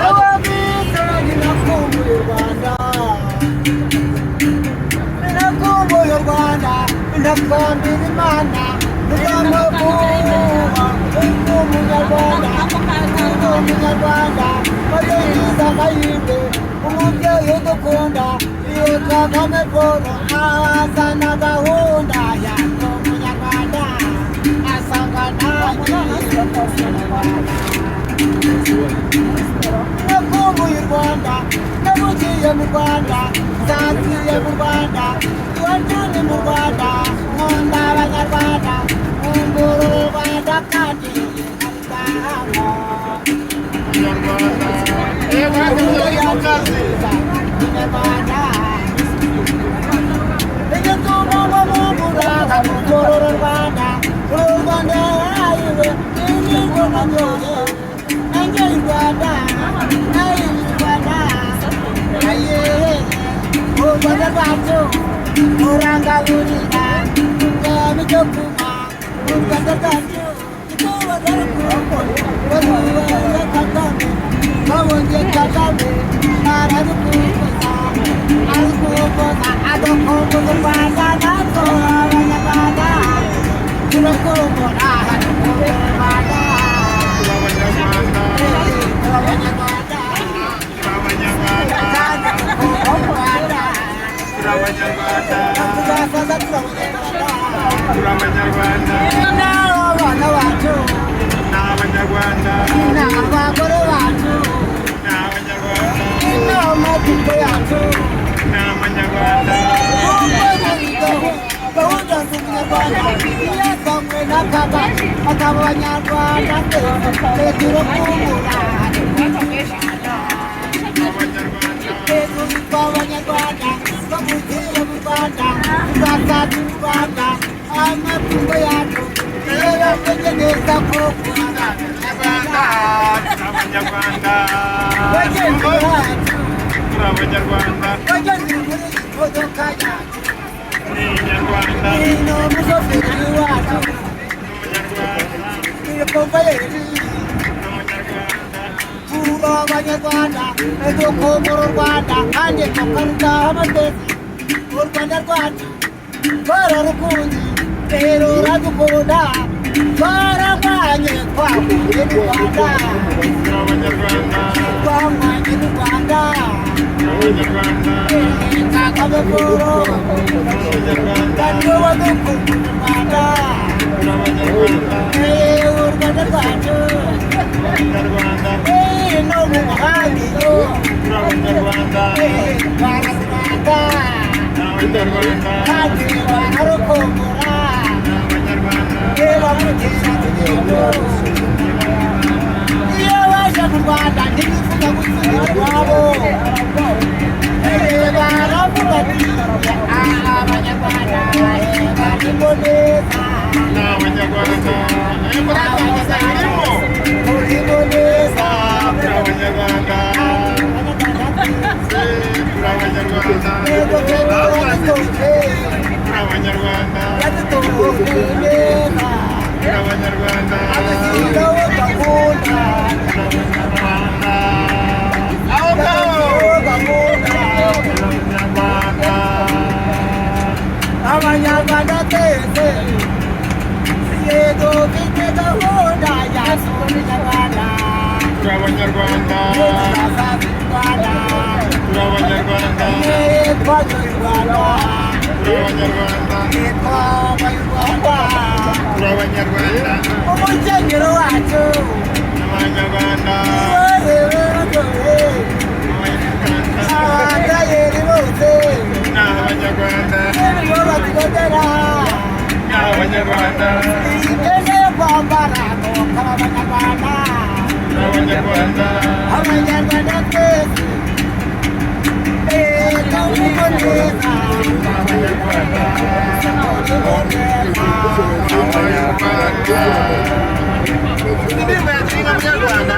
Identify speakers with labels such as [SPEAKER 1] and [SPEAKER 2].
[SPEAKER 1] ababita ninakumbuye u Rwanda, ninakumbuye u Rwanda, ndakambira Imana nzamavuba umunyarwanda, umunyarwanda bagengiza amahirwe umubyeyi udukunda iyo Kagame Paul azana gahunda ya umunyarwanda asanga nanjye nakumbuye u Rwanda, nabugiye mu Rwanda, nzagiye mu Rwanda, iwajyane mu Rwanda, nkunda abanyarwanda, nkundura u Rwanda kandi nkabitahamo umunyarwanda igituma mumubura nkakundura u Rwanda, uru Rwanda yayiwe n'inyigo nanyoye nanjye u Rwanda nayo u Rwanda ayeee u Rwanda rwacu urangaburira ubwami cyo kunywa u Rwanda rwacu ituba barukuye Kagame babonye Kagame aradukuza aradukuza adakumbuza u Rwanda natwe abanyarwanda turakumbura hatukumbura u Rwanda
[SPEAKER 2] Abanyarwanda
[SPEAKER 1] n'abana bacu
[SPEAKER 2] n'abanyarwanda
[SPEAKER 1] n'abagore bacu
[SPEAKER 2] n'abanyarwanda
[SPEAKER 1] n'amakipe yacu
[SPEAKER 2] n'abanyarwanda
[SPEAKER 1] gahunda z'umunyarwanda yazanywe na Kagame akaba abanyarwanda twese turakumbura abanyarwanda bamugiye mu Rwanda tuzasaza u Rwanda amatungo yacu iyo bamenye neza ko
[SPEAKER 2] abanyarwanda
[SPEAKER 1] bagenzi bacu
[SPEAKER 2] abanyarwanda
[SPEAKER 1] bagenzi muri imodoka yacu
[SPEAKER 2] n'inyarwanda
[SPEAKER 1] ni umushoferi wacu ni komvayeri tuba abanyarwanda dukumbura u Rwanda kandi tukarutaho amateka u Rwanda rwacu twararukunze rero uradukunda twararwanye twahuye n'u Rwanda
[SPEAKER 2] abanyarwanda
[SPEAKER 1] twahwanye n'u Rwanda
[SPEAKER 2] abanyarwanda
[SPEAKER 1] Kagame Paul kandi wowe dukunda u Rwanda
[SPEAKER 2] abanyarwanda
[SPEAKER 1] u Rwanda rwacu
[SPEAKER 2] abanyarwanda
[SPEAKER 1] no mu mahanga iyo
[SPEAKER 2] abanyarwanda
[SPEAKER 1] bararwanda
[SPEAKER 2] abanyarwanda
[SPEAKER 1] kandi bararukumbura
[SPEAKER 2] abanyarwanda
[SPEAKER 1] reba mugeza tugiye iyo baje mu Rwanda ntibifuza gusubira iwabo baravuga ati abanyarwanda barimo neza
[SPEAKER 2] n'abanyarwanda
[SPEAKER 1] murimo neza
[SPEAKER 2] abanyarwanda abanyarwanda
[SPEAKER 1] yego twebwe yadutoje
[SPEAKER 2] abanyarwanda
[SPEAKER 1] yadutoje neza
[SPEAKER 2] abanyarwanda
[SPEAKER 1] agashyiraho gahunda
[SPEAKER 2] aho ngaho
[SPEAKER 1] gahunda abanyarwanda twese yego mfite gahunda yacu umunyarwanda
[SPEAKER 2] abanyarwanda
[SPEAKER 1] tuzasaza u Rwanda
[SPEAKER 2] abanyarwanda
[SPEAKER 1] twajya u Rwanda
[SPEAKER 2] abanyarwanda
[SPEAKER 1] twabaye u Rwanda
[SPEAKER 2] abanyarwanda
[SPEAKER 1] umukenyero wacu
[SPEAKER 2] abanyarwanda
[SPEAKER 1] abatayeri bose
[SPEAKER 2] n'abanyarwanda
[SPEAKER 1] nibo batwogera
[SPEAKER 2] n'abanyarwanda
[SPEAKER 1] imyenda yo kwambara tukaba abanyarwanda
[SPEAKER 2] n'abanyarwanda
[SPEAKER 1] abanyarwanda twese leta urimo neza
[SPEAKER 2] abanyarwanda
[SPEAKER 1] urimo neza
[SPEAKER 2] abanyarwanda indirimbo ya Kinga Munyarwanda